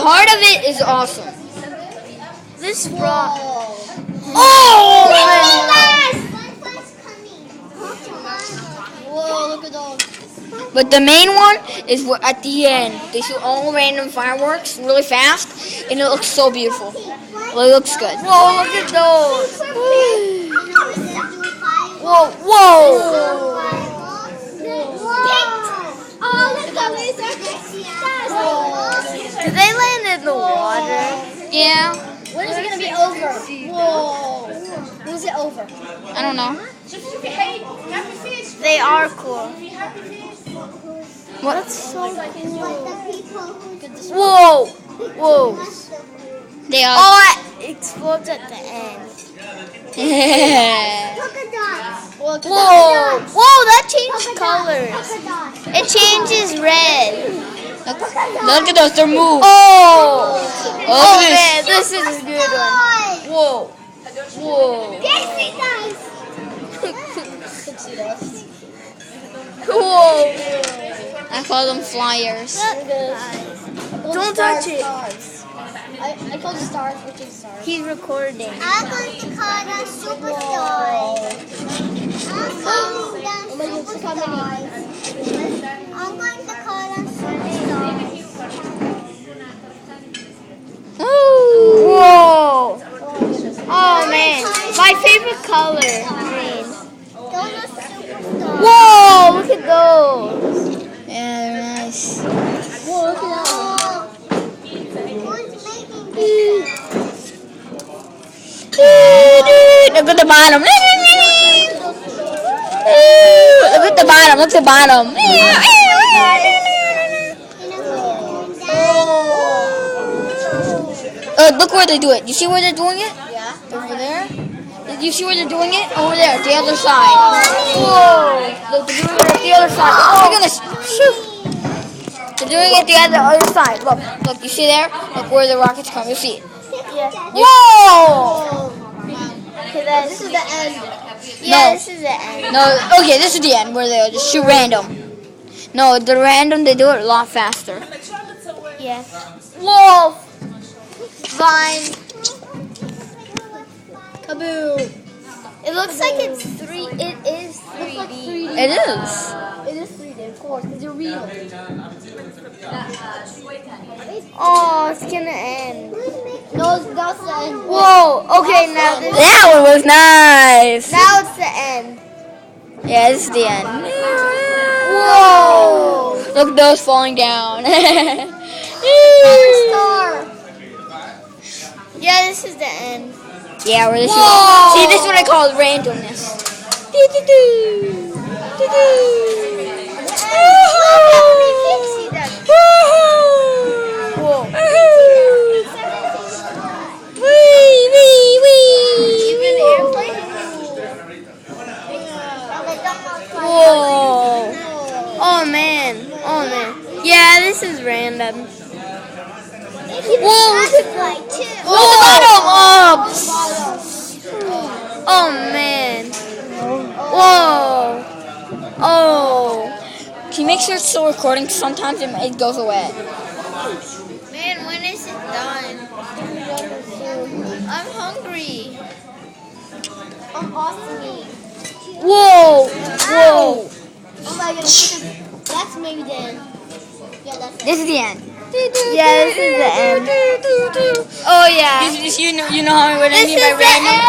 part of it is awesome. This rock. Oh! Whoa, look at those. But the main one is at the end. They shoot all random fireworks really fast, and it looks so beautiful. Well, it looks good. Whoa, look at those. Whoa, whoa! Did they land in the water? Yeah, When is it going to be over? Whoa. When is it over? I don't know. They are cool. What? That's so cool. Whoa. Whoa. They are. Oh, it explodes at the end. Whoa. Whoa, that changed colors. It changes red. Look at those, they're moved. Oh. Look Oh, at man, this is a good one. Whoa. Whoa. Whoa. I call them flyers. Don't touch it. I called it stars, which is stars. He's recording. I'm going to call them superstars. I'm calling them superstars. I'm going to call them superstars. Whoa. Oh, man. My favorite color. Green. Those are superstars. Whoa, look at those. Yeah, they're nice. Whoa, look at that one. Who's making this? Look at the bottom. Look at the bottom. Look at the bottom. Look where they do it. You see where they're doing it? Yeah. Over there. You see where they're doing it? Over there, the other side. Whoa! Look, they're doing it at the other side. Oh my goodness! Shoot! They're doing it at the other side. Look, you see there? Look where the rockets come. You see it. Yeah. Whoa! Okay, this is the end. Yeah, No. this is the end. No, okay, this is the end where they just shoot random. No, the random they do it a lot faster. Yeah. Whoa. Fine. Kaboom! It looks like it's three. It is 3D. It is. It is 3D, of course, because you're real. Oh, it's gonna end. No, that's the end. Whoa. Okay, now this. That one was nice. Now it's the end. Yeah, this is the end. Whoa. Look, those falling down. Star. Yeah, this is the end. Yeah, we're just Whoa. see, this is what I call randomness. See that? Whoa. Even airplane. Whoa. Oh man. Oh man. Yeah, this is random. Whoa. Look at the bottom. Oh man. Whoa. Oh. Can you make sure it's still recording? 'Cause sometimes it goes away. Man, when is it done? I'm hungry. I'm awesome. Whoa. Whoa. Oh my goodness. That's maybe the end. Yeah, that's This is the end. Yeah, this is the end. Oh yeah. You know how what I This mean is by the random? end.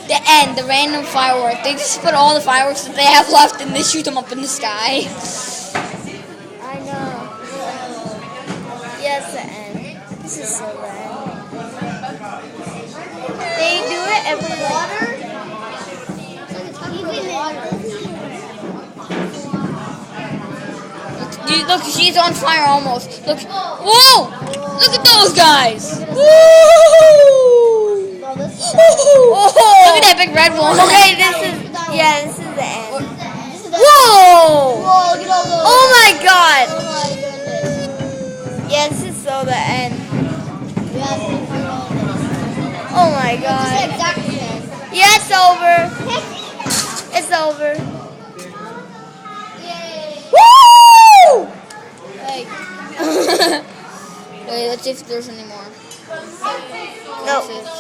The end, the random firework. They just put all the fireworks that they have left and they shoot them up in the sky. I know. Yeah, it's the end. This is so bad. They do it every water. Look, she's on fire almost. Look. Whoa! Look at those guys. Woo! Look at that big red one. Okay, this is this is the end. Whoa! Whoa, look at all those. Oh my god. Oh my goodness. Yeah, this is so the end. Yeah, Oh my it's god. exactly the end. Yeah, it's over. It's over. Yay. Woo! Hey. Wait, let's see if there's any more. No. Let's see.